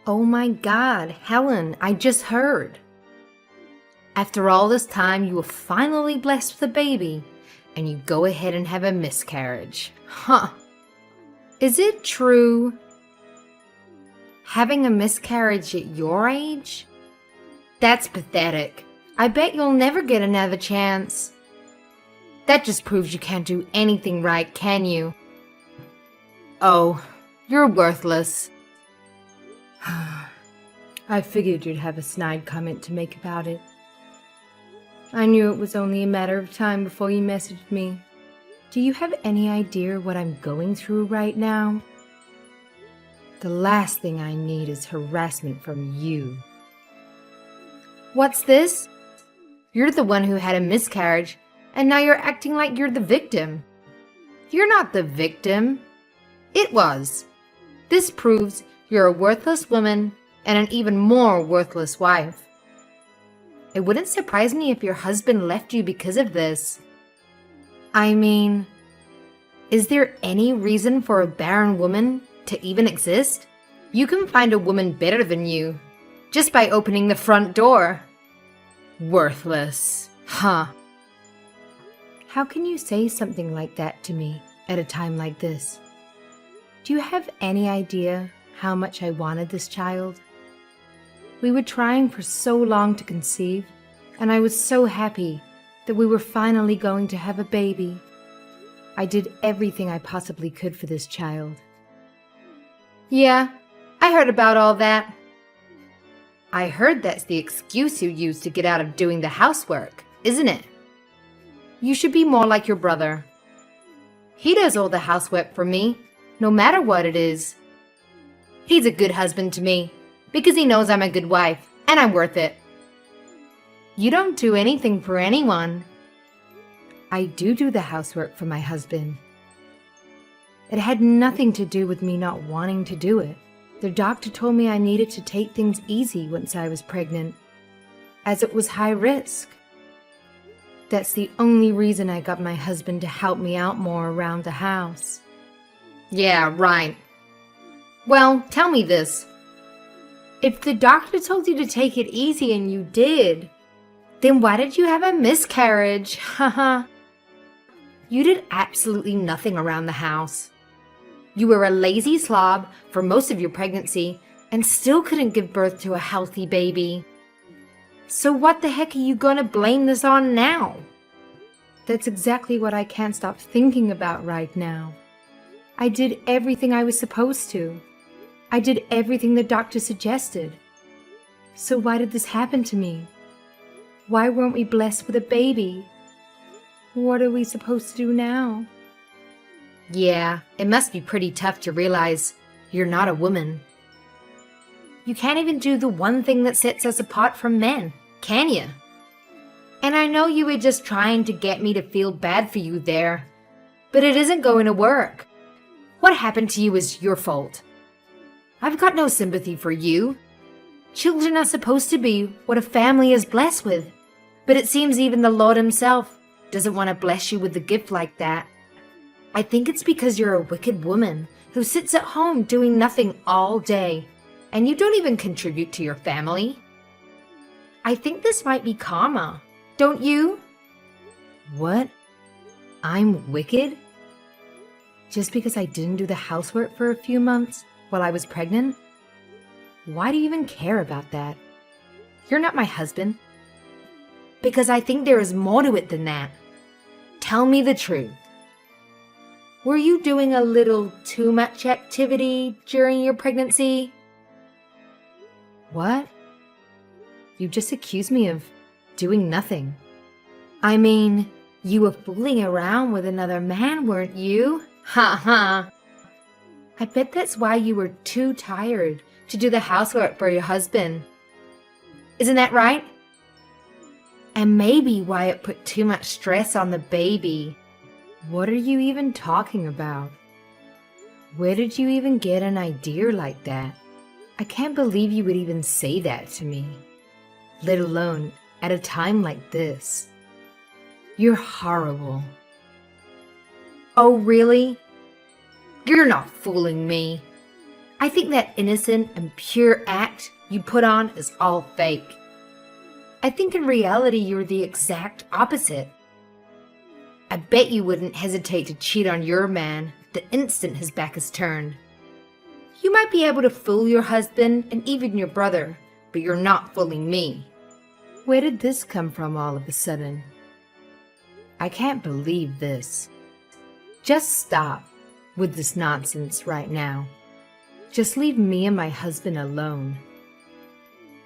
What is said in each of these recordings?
Oh my God, Helen, I just heard. After all this time, you were finally blessed with a baby, and you go ahead and have a miscarriage. Huh. Is it true? Having a miscarriage at your age? That's pathetic. I bet you'll never get another chance. That just proves you can't do anything right, can you? Oh, you're worthless. I figured you'd have a snide comment to make about it. I knew it was only a matter of time before you messaged me. Do you have any idea what I'm going through right now? The last thing I need is harassment from you. What's this? You're the one who had a miscarriage, and now you're acting like you're the victim. You're not the victim. It was. This proves you're a worthless woman and an even more worthless wife. It wouldn't surprise me if your husband left you because of this. I mean, is there any reason for a barren woman to even exist? You can find a woman better than you just by opening the front door. Worthless. Huh. How can you say something like that to me at a time like this? Do you have any idea how much I wanted this child? We were trying for so long to conceive, and I was so happy that we were finally going to have a baby. I did everything I possibly could for this child. Yeah, I heard about all that. I heard that's the excuse you use to get out of doing the housework, isn't it? You should be more like your brother. He does all the housework for me, no matter what it is. He's a good husband to me, because he knows I'm a good wife, and I'm worth it. You don't do anything for anyone. I do the housework for my husband. It had nothing to do with me not wanting to do it. The doctor told me I needed to take things easy once I was pregnant, as it was high risk. That's the only reason I got my husband to help me out more around the house. Yeah, right. Well, tell me this. If the doctor told you to take it easy and you did, then why did you have a miscarriage? Haha. You did absolutely nothing around the house. You were a lazy slob for most of your pregnancy and still couldn't give birth to a healthy baby. So what the heck are you gonna blame this on now? That's exactly what I can't stop thinking about right now. I did everything I was supposed to. I did everything the doctor suggested. So why did this happen to me? Why weren't we blessed with a baby? What are we supposed to do now? Yeah, it must be pretty tough to realize you're not a woman. You can't even do the one thing that sets us apart from men, can you? And I know you were just trying to get me to feel bad for you there, but it isn't going to work. What happened to you is your fault. I've got no sympathy for you. Children are supposed to be what a family is blessed with, but it seems even the Lord himself doesn't want to bless you with a gift like that. I think it's because you're a wicked woman who sits at home doing nothing all day, and you don't even contribute to your family. I think this might be karma, don't you? What? I'm wicked? Just because I didn't do the housework for a few months while I was pregnant? Why do you even care about that? You're not my husband. Because I think there is more to it than that. Tell me the truth. Were you doing a little too much activity during your pregnancy? What? You just accused me of doing nothing. I mean, you were fooling around with another man, weren't you? Ha ha. I bet that's why you were too tired to do the housework for your husband. Isn't that right? And maybe why it put too much stress on the baby. What are you even talking about? Where did you even get an idea like that? I can't believe you would even say that to me, let alone at a time like this. You're horrible. Oh, really? You're not fooling me. I think that innocent and pure act you put on is all fake. I think in reality you're the exact opposite. I bet you wouldn't hesitate to cheat on your man the instant his back is turned. You might be able to fool your husband and even your brother, but you're not fooling me. Where did this come from all of a sudden? I can't believe this. Just stop with this nonsense right now. Just leave me and my husband alone.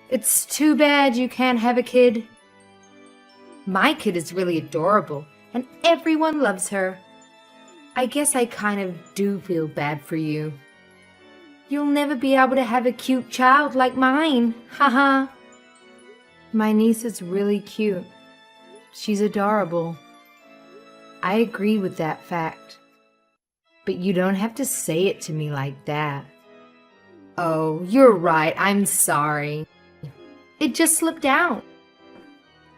It's too bad you can't have a kid. My kid is really adorable, and everyone loves her. I guess I kind of do feel bad for you. You'll never be able to have a cute child like mine, haha. My niece is really cute. She's adorable. I agree with that fact. But you don't have to say it to me like that. Oh, you're right, I'm sorry. It just slipped out.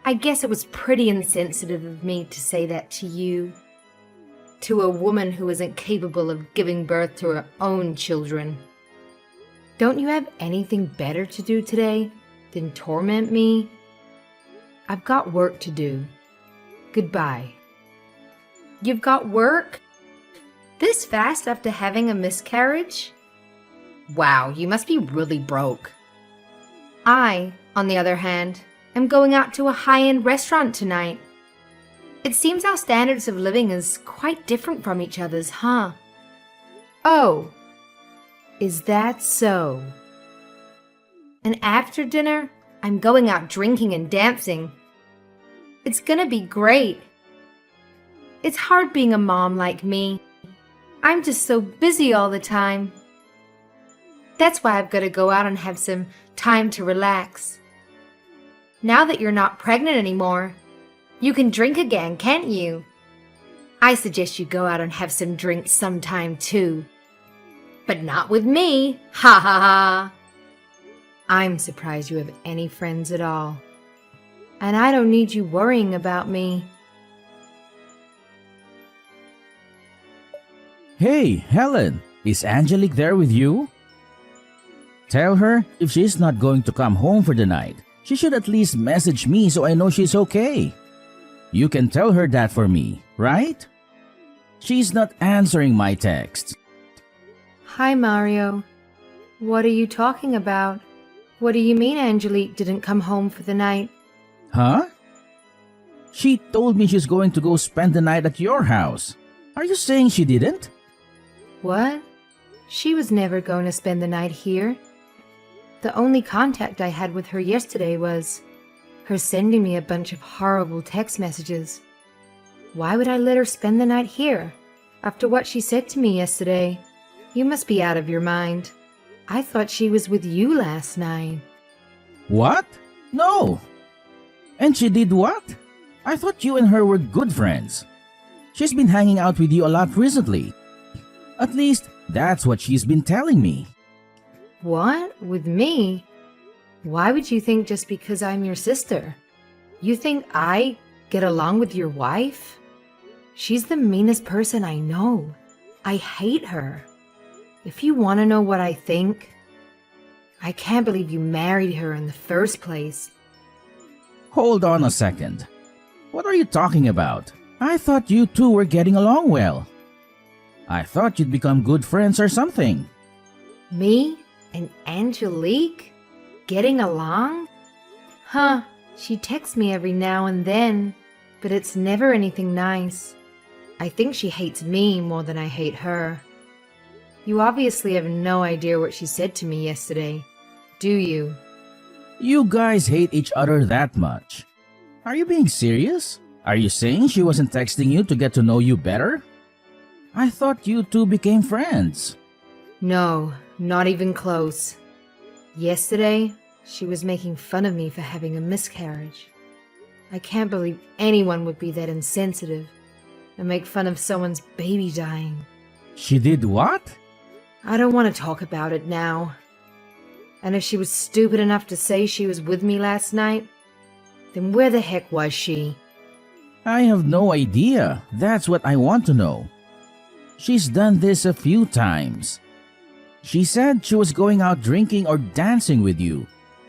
I guess it was pretty insensitive of me to say that to you. To a woman who isn't capable of giving birth to her own children. Don't you have anything better to do today than torment me? I've got work to do. Goodbye. You've got work? This fast after having a miscarriage? Wow, you must be really broke. I, on the other hand, am going out to a high-end restaurant tonight. It seems our standards of living is quite different from each other's, huh? Oh, is that so? And after dinner, I'm going out drinking and dancing. It's gonna be great. It's hard being a mom like me. I'm just so busy all the time. That's why I've got to go out and have some time to relax. Now that you're not pregnant anymore, you can drink again, can't you? I suggest you go out and have some drinks sometime too. But not with me, ha ha ha. I'm surprised you have any friends at all. And I don't need you worrying about me. Hey, Helen, is Angelique there with you? Tell her if she's not going to come home for the night, she should at least message me so I know she's okay. You can tell her that for me, right? She's not answering my texts. Hi, Mario. What are you talking about? What do you mean Angelique didn't come home for the night? Huh? She told me she's going to go spend the night at your house. Are you saying she didn't? What? She was never going to spend the night here. The only contact I had with her yesterday was her sending me a bunch of horrible text messages. Why would I let her spend the night here after what she said to me yesterday? You must be out of your mind. I thought she was with you last night. What? No. And she did what? I thought you and her were good friends. She's been hanging out with you a lot recently. At least, that's what she's been telling me. What? With me? Why would you think just because I'm your sister? You think I get along with your wife? She's the meanest person I know. I hate her. If you want to know what I think, I can't believe you married her in the first place. Hold on a second. What are you talking about? I thought you two were getting along well. I thought you'd become good friends or something. Me and Angelique? Getting along? Huh, she texts me every now and then, but it's never anything nice. I think she hates me more than I hate her. You obviously have no idea what she said to me yesterday, do you? You guys hate each other that much. Are you being serious? Are you saying she wasn't texting you to get to know you better? I thought you two became friends. No, not even close. Yesterday, she was making fun of me for having a miscarriage. I can't believe anyone would be that insensitive and make fun of someone's baby dying. She did what? I don't want to talk about it now. And if she was stupid enough to say she was with me last night, then where the heck was she? I have no idea. That's what I want to know. She's done this a few times. She said she was going out drinking or dancing with you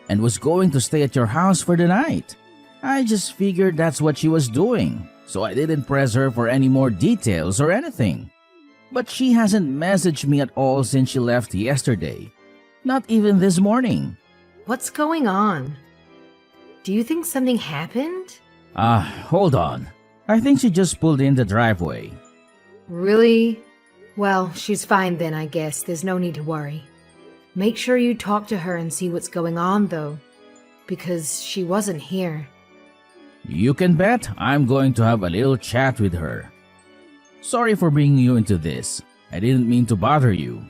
and was going to stay at your house for the night. I just figured that's what she was doing, so I didn't press her for any more details or anything. But she hasn't messaged me at all since she left yesterday. Not even this morning. What's going on? Do you think something happened? Hold on. I think she just pulled in the driveway. Really? Well, she's fine then, I guess. There's no need to worry. Make sure you talk to her and see what's going on, though, because she wasn't here. You can bet I'm going to have a little chat with her. Sorry for bringing you into this. I didn't mean to bother you.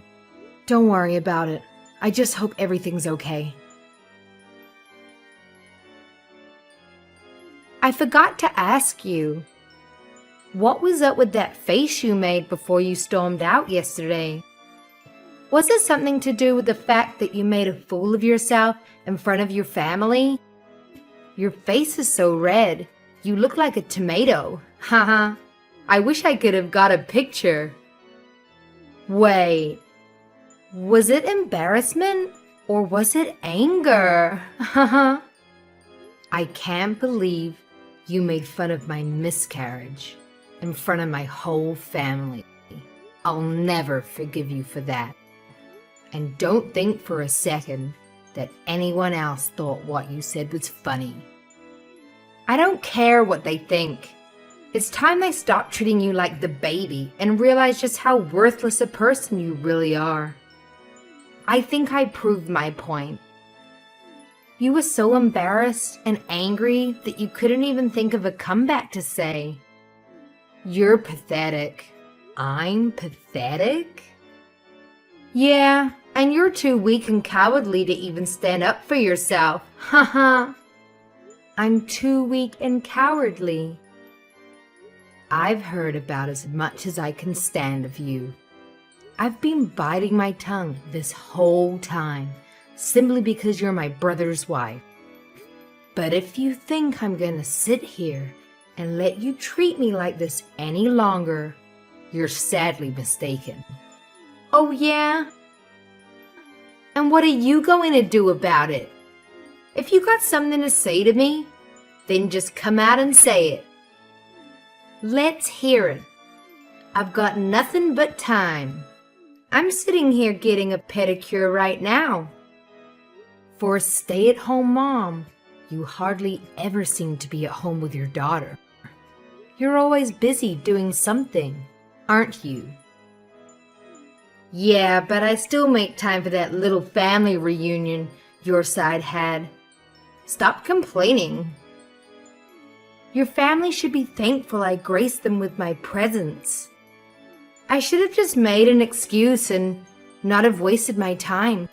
Don't worry about it. I just hope everything's okay. I forgot to ask you. What was up with that face you made before you stormed out yesterday? Was it something to do with the fact that you made a fool of yourself in front of your family? Your face is so red. You look like a tomato. Haha. I wish I could have got a picture. Wait. Was it embarrassment or was it anger? Haha. I can't believe you made fun of my miscarriage in front of my whole family. I'll never forgive you for that. And don't think for a second that anyone else thought what you said was funny. I don't care what they think. It's time they stop treating you like the baby and realize just how worthless a person you really are. I think I proved my point. You were so embarrassed and angry that you couldn't even think of a comeback to say. You're pathetic. I'm pathetic? Yeah, and you're too weak and cowardly to even stand up for yourself. Haha. I'm too weak and cowardly. I've heard about as much as I can stand of you. I've been biting my tongue this whole time, simply because you're my brother's wife. But if you think I'm gonna sit here and let you treat me like this any longer, you're sadly mistaken. Oh yeah? And what are you going to do about it? If you got something to say to me, then just come out and say it. Let's hear it. I've got nothing but time. I'm sitting here getting a pedicure right now. For a stay-at-home mom, you hardly ever seem to be at home with your daughter. You're always busy doing something, aren't you? Yeah, but I still make time for that little family reunion your side had. Stop complaining. Your family should be thankful I graced them with my presence. I should have just made an excuse and not have wasted my time.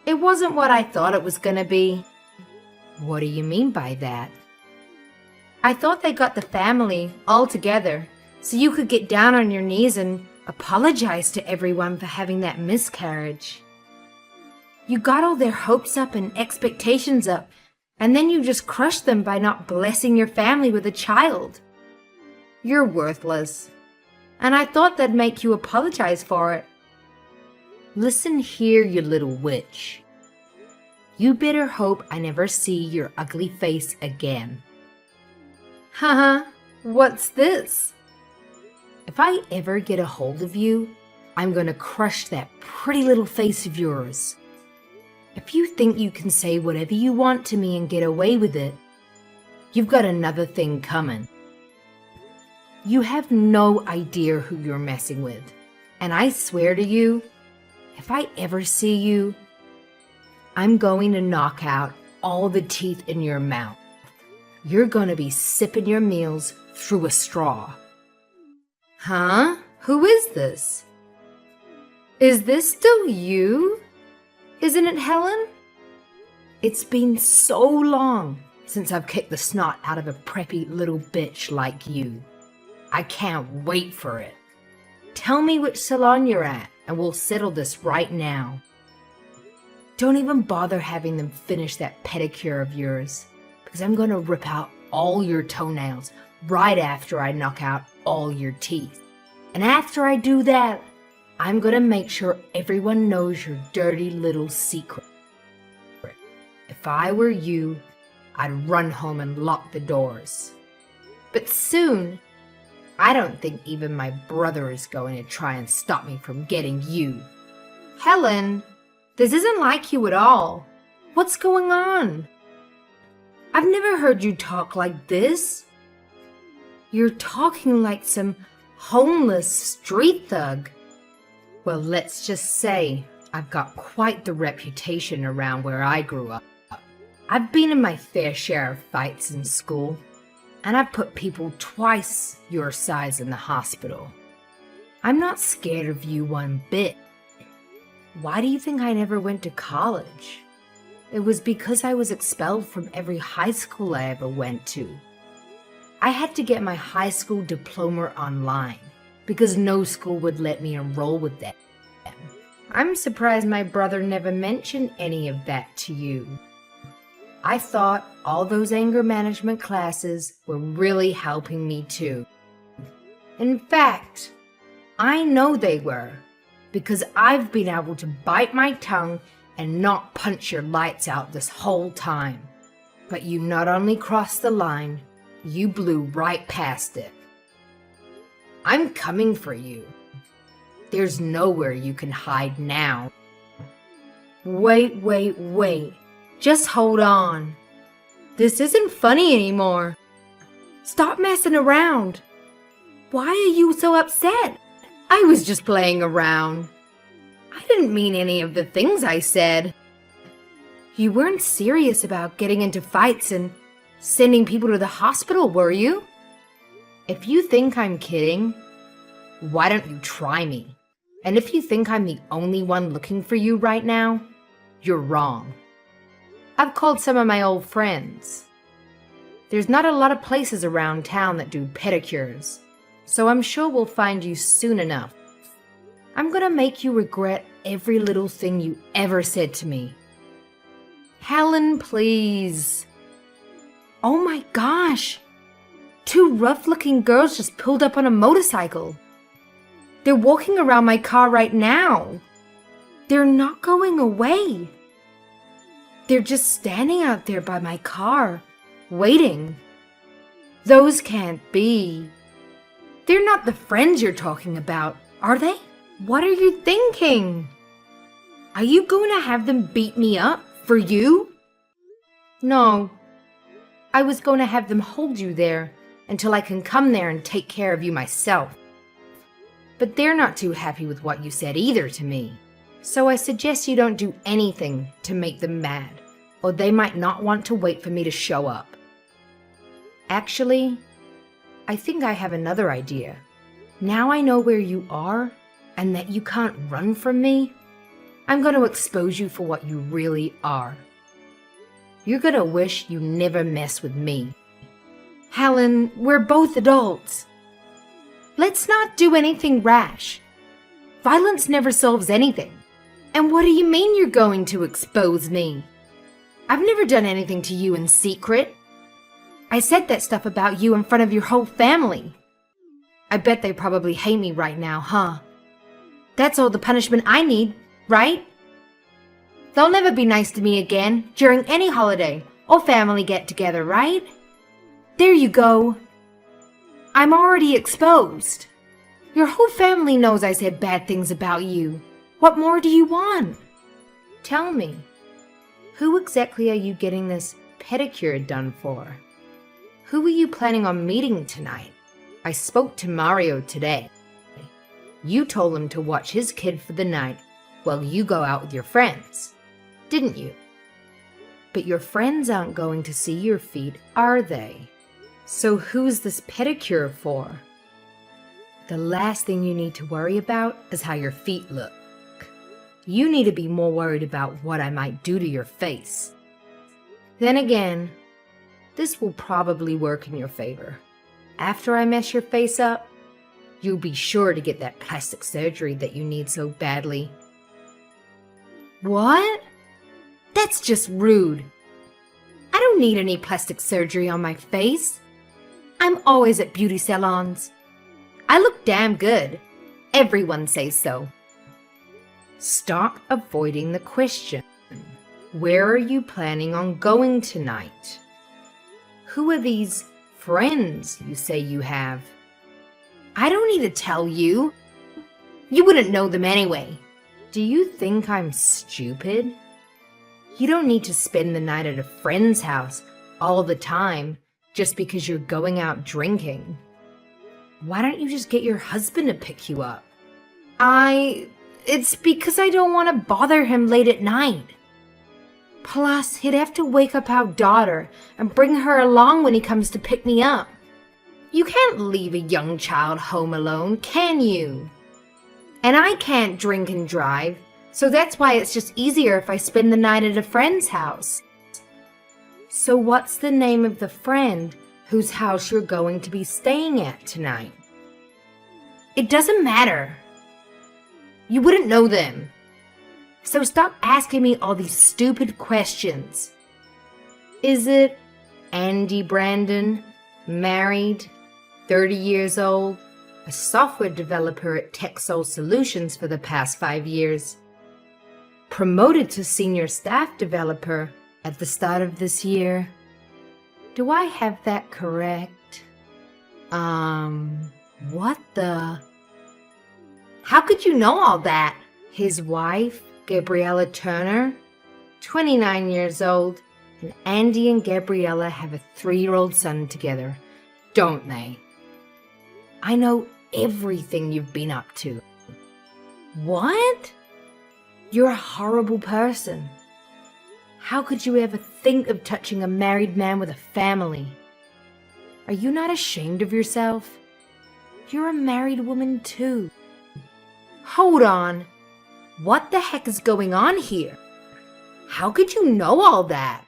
It wasn't what I thought it was gonna be. What do you mean by that? I thought they got the family all together so you could get down on your knees and apologize to everyone for having that miscarriage. You got all their hopes up and expectations up, and then you just crushed them by not blessing your family with a child. You're worthless, and I thought that'd make you apologize for it. Listen here, you little witch. You better hope I never see your ugly face again. Haha, what's this? If I ever get a hold of you, I'm gonna crush that pretty little face of yours. If you think you can say whatever you want to me and get away with it, you've got another thing coming. You have no idea who you're messing with, and I swear to you, if I ever see you, I'm going to knock out all the teeth in your mouth. You're gonna be sipping your meals through a straw. Huh? Who is this? Is this still you? Isn't it Helen? It's been so long since I've kicked the snot out of a preppy little bitch like you. I can't wait for it. Tell me which salon you're at and we'll settle this right now. Don't even bother having them finish that pedicure of yours, because I'm going to rip out all your toenails right after I knock out all your teeth. And after I do that, I'm gonna make sure everyone knows your dirty little secret. If I were you, I'd run home and lock the doors. But soon, I don't think even my brother is going to try and stop me from getting you. Helen, this isn't like you at all. What's going on? I've never heard you talk like this. You're talking like some homeless street thug. Well, let's just say I've got quite the reputation around where I grew up. I've been in my fair share of fights in school, and I've put people twice your size in the hospital. I'm not scared of you one bit. Why do you think I never went to college? It was because I was expelled from every high school I ever went to. I had to get my high school diploma online because no school would let me enroll with them. I'm surprised my brother never mentioned any of that to you. I thought all those anger management classes were really helping me too. In fact, I know they were, because I've been able to bite my tongue and not punch your lights out this whole time. But you not only crossed the line, you blew right past it. I'm coming for you. There's nowhere you can hide now. Wait. Just hold on. This isn't funny anymore. Stop messing around. Why are you so upset? I was just playing around. I didn't mean any of the things I said. You weren't serious about getting into fights and sending people to the hospital, were you? If you think I'm kidding, why don't you try me? And if you think I'm the only one looking for you right now, you're wrong. I've called some of my old friends. There's not a lot of places around town that do pedicures, so I'm sure we'll find you soon enough. I'm gonna make you regret every little thing you ever said to me. Helen, please. Oh my gosh! 2 rough-looking girls just pulled up on a motorcycle. They're walking around my car right now. They're not going away. They're just standing out there by my car, waiting. Those can't be. They're not the friends you're talking about, are they? What are you thinking? Are you going to have them beat me up for you? No. I was going to have them hold you there until I can come there and take care of you myself. But they're not too happy with what you said either to me. So I suggest you don't do anything to make them mad, or they might not want to wait for me to show up. Actually, I think I have another idea. Now I know where you are, and that you can't run from me, I'm going to expose you for what you really are. You're going to wish you never messed with me. Helen, we're both adults. Let's not do anything rash. Violence never solves anything. And what do you mean you're going to expose me? I've never done anything to you in secret. I said that stuff about you in front of your whole family. I bet they probably hate me right now, huh? That's all the punishment I need, right? They'll never be nice to me again during any holiday or family get-together, right? There you go. I'm already exposed. Your whole family knows I said bad things about you. What more do you want? Tell me, who exactly are you getting this pedicure done for? Who are you planning on meeting tonight? I spoke to Mario today. You told him to watch his kid for the night while you go out with your friends, didn't you? But your friends aren't going to see your feet, are they? So who's this pedicure for? The last thing you need to worry about is how your feet look. You need to be more worried about what I might do to your face. Then again, this will probably work in your favor. After I mess your face up, you'll be sure to get that plastic surgery that you need so badly. What? That's just rude. I don't need any plastic surgery on my face. I'm always at beauty salons. I look damn good. Everyone says so. Stop avoiding the question. Where are you planning on going tonight? Who are these friends you say you have? I don't need to tell you. You wouldn't know them anyway. Do you think I'm stupid? You don't need to spend the night at a friend's house all the time just because you're going out drinking. Why don't you just get your husband to pick you up? It's because I don't want to bother him late at night. Plus, he'd have to wake up our daughter and bring her along when he comes to pick me up. You can't leave a young child home alone, can you? And I can't drink and drive, so that's why it's just easier if I spend the night at a friend's house. So what's the name of the friend whose house you're going to be staying at tonight? It doesn't matter. You wouldn't know them. So stop asking me all these stupid questions. Is it Andy Brandon, married, 30 years old, a software developer at TechSoul Solutions for the past 5 years, promoted to senior staff developer at the start of this year? Do I have that correct? What the? How could you know all that? His wife, Gabriella Turner, 29 years old, and Andy and Gabriella have a 3-year-old son together, don't they? I know everything you've been up to. What? You're a horrible person. How could you ever think of touching a married man with a family? Are you not ashamed of yourself? You're a married woman too. Hold on. What the heck is going on here? How could you know all that?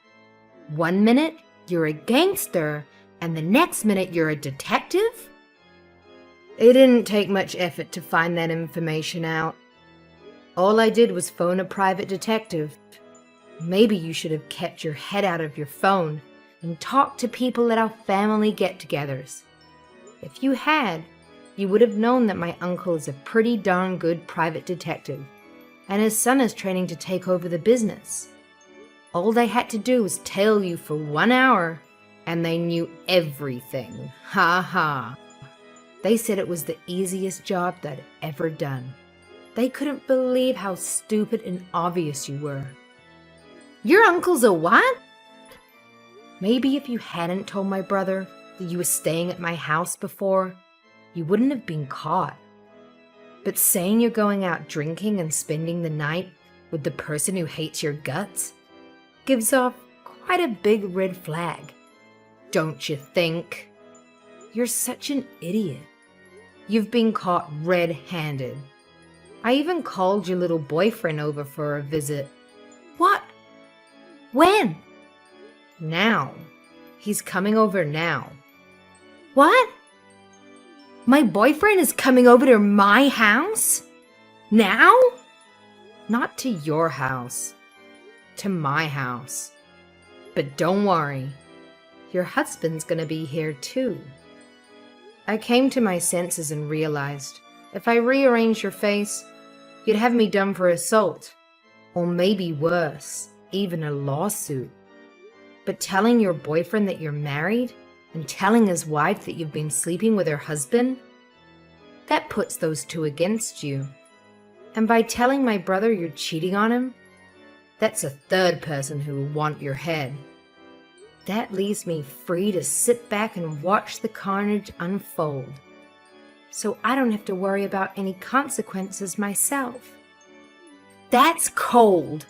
1 minute, you're a gangster, and the next minute you're a detective? It didn't take much effort to find that information out. All I did was phone a private detective. Maybe you should have kept your head out of your phone and talked to people at our family get-togethers. If you had, you would have known that my uncle is a pretty darn good private detective, and his son is training to take over the business. All they had to do was tail you for 1 hour, and they knew everything. Ha ha. They said it was the easiest job they'd ever done. They couldn't believe how stupid and obvious you were. Your uncle's a what? Maybe if you hadn't told my brother that you were staying at my house before, you wouldn't have been caught. But saying you're going out drinking and spending the night with the person who hates your guts gives off quite a big red flag, don't you think? You're such an idiot. You've been caught red-handed. I even called your little boyfriend over for a visit. What? When? Now. He's coming over now. What? My boyfriend is coming over to my house? Now? Not to your house. To my house. But don't worry. Your husband's gonna be here too. I came to my senses and realized if I rearranged your face, you'd have me done for assault. Or maybe worse, even a lawsuit. But telling your boyfriend that you're married and telling his wife that you've been sleeping with her husband, that puts those two against you. And by telling my brother you're cheating on him, that's a third person who will want your head. That leaves me free to sit back and watch the carnage unfold, so I don't have to worry about any consequences myself. That's cold!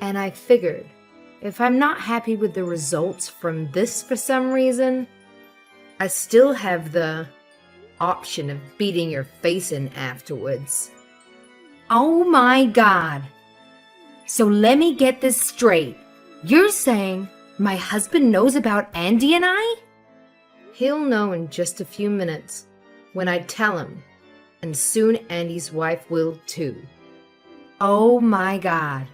And I figured, if I'm not happy with the results from this for some reason, I still have the option of beating your face in afterwards. Oh my God! So let me get this straight. You're saying my husband knows about Andy and I? He'll know in just a few minutes when I tell him, and soon Andy's wife will too. Oh my God.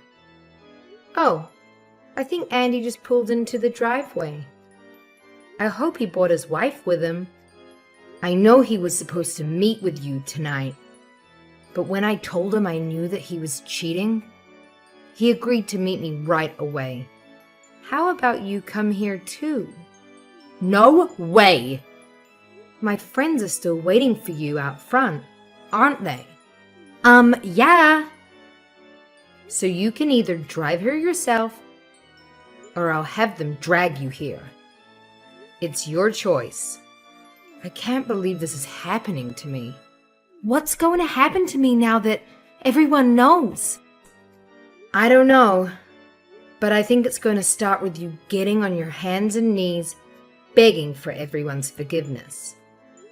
Oh, I think Andy just pulled into the driveway. I hope he brought his wife with him. I know he was supposed to meet with you tonight. But when I told him I knew that he was cheating, he agreed to meet me right away. How about you come here too? No way! My friends are still waiting for you out front, aren't they? Yeah. So you can either drive here yourself, or I'll have them drag you here. It's your choice. I can't believe this is happening to me. What's going to happen to me now that everyone knows? I don't know, but I think it's going to start with you getting on your hands and knees, begging for everyone's forgiveness.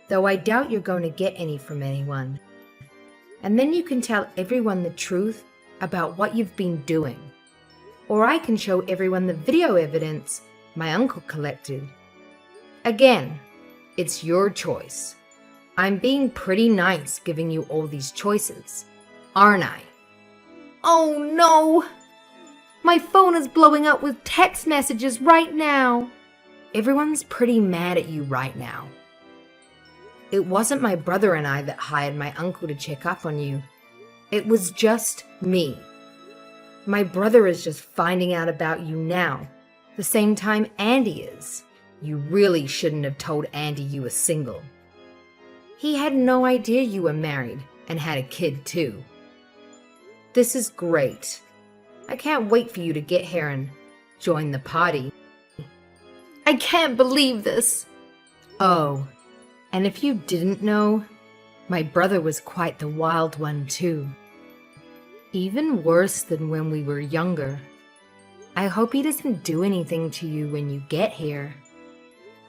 Though I doubt you're going to get any from anyone. And then you can tell everyone the truth about what you've been doing. Or I can show everyone the video evidence my uncle collected. Again, it's your choice. I'm being pretty nice giving you all these choices, aren't I? Oh no! My phone is blowing up with text messages right now. Everyone's pretty mad at you right now. It wasn't my brother and I that hired my uncle to check up on you. It was just me. My brother is just finding out about you now, the same time Andy is. You really shouldn't have told Andy you were single. He had no idea you were married and had a kid too. This is great. I can't wait for you to get here and join the party. I can't believe this. Oh, and if you didn't know, my brother was quite the wild one too. Even worse than when we were younger. I hope he doesn't do anything to you when you get here.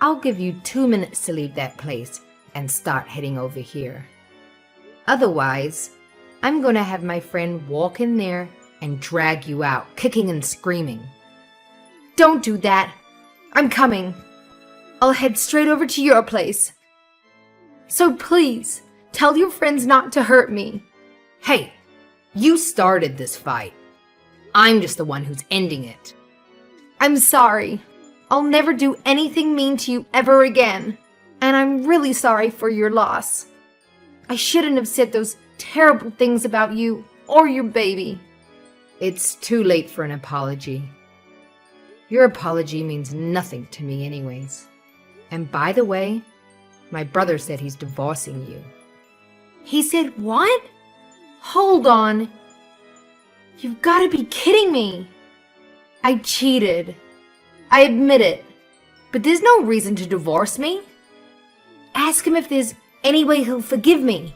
I'll give you 2 minutes to leave that place and start heading over here. Otherwise, I'm gonna have my friend walk in there and drag you out, kicking and screaming. Don't do that. I'm coming. I'll head straight over to your place. So please, tell your friends not to hurt me. Hey, you started this fight. I'm just the one who's ending it. I'm sorry. I'll never do anything mean to you ever again. And I'm really sorry for your loss. I shouldn't have said those terrible things about you or your baby. It's too late for an apology. Your apology means nothing to me anyways. And by the way, my brother said he's divorcing you. He said what? Hold on. You've got to be kidding me. I cheated. I admit it. But there's no reason to divorce me. Ask him if there's any way he'll forgive me.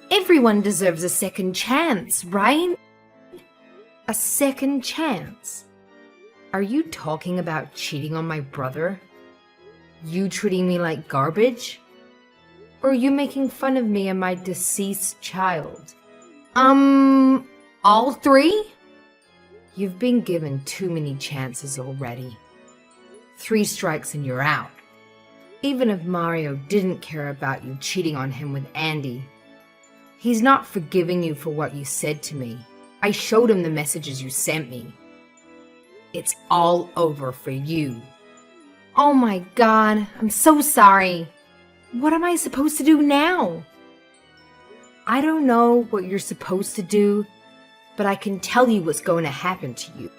Everyone deserves a second chance, right? A second chance? Are you talking about cheating on my brother? You treating me like garbage? Or are you making fun of me and my deceased child? All three? You've been given too many chances already. 3 strikes and you're out. Even if Mario didn't care about you cheating on him with Andy, he's not forgiving you for what you said to me. I showed him the messages you sent me. It's all over for you. Oh my God, I'm so sorry. What am I supposed to do now? I don't know what you're supposed to do, but I can tell you what's going to happen to you.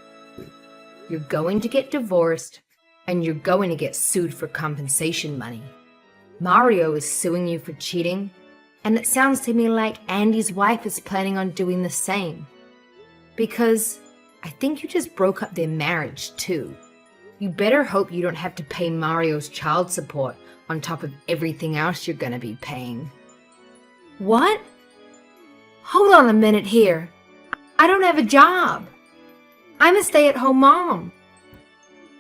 You're going to get divorced, and you're going to get sued for compensation money. Mario is suing you for cheating, and it sounds to me like Andy's wife is planning on doing the same. Because I think you just broke up their marriage too. You better hope you don't have to pay Mario's child support on top of everything else you're gonna be paying. What? Hold on a minute here. I don't have a job. I'm a stay-at-home mom.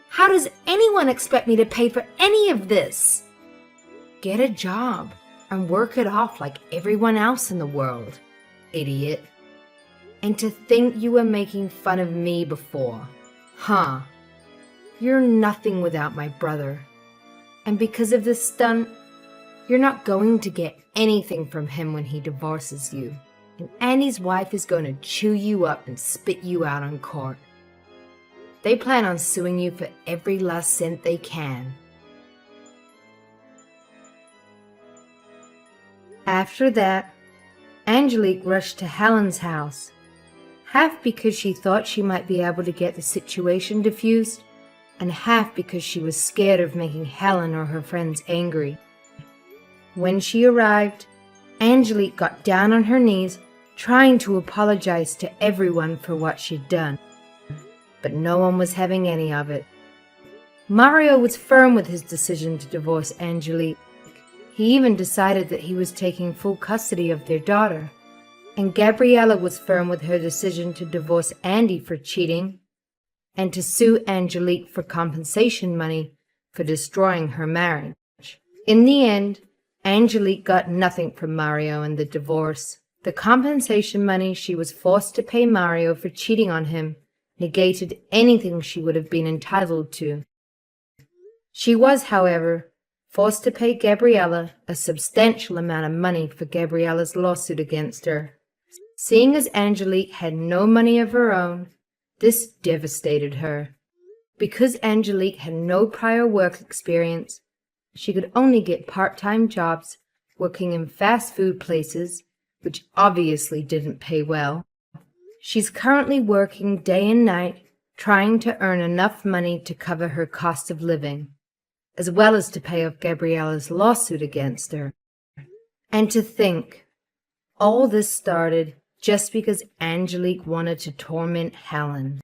How does anyone expect me to pay for any of this? Get a job and work it off like everyone else in the world, idiot. And to think you were making fun of me before. Huh. You're nothing without my brother. And because of this stunt, you're not going to get anything from him when he divorces you. And Andy's wife is going to chew you up and spit you out on court. They plan on suing you for every last cent they can. After that, Angelique rushed to Helen's house, half because she thought she might be able to get the situation diffused, and half because she was scared of making Helen or her friends angry. When she arrived, Angelique got down on her knees, trying to apologize to everyone for what she'd done. But no one was having any of it. Mario was firm with his decision to divorce Angelique. He even decided that he was taking full custody of their daughter. And Gabriella was firm with her decision to divorce Andy for cheating and to sue Angelique for compensation money for destroying her marriage. In the end, Angelique got nothing from Mario in the divorce. The compensation money she was forced to pay Mario for cheating on him negated anything she would have been entitled to. She was, however, forced to pay Gabriella a substantial amount of money for Gabriella's lawsuit against her. Seeing as Angelique had no money of her own, this devastated her. Because Angelique had no prior work experience, she could only get part-time jobs working in fast food places, which obviously didn't pay well. She's currently working day and night, trying to earn enough money to cover her cost of living, as well as to pay off Gabriella's lawsuit against her. And to think, all this started just because Angelique wanted to torment Helen.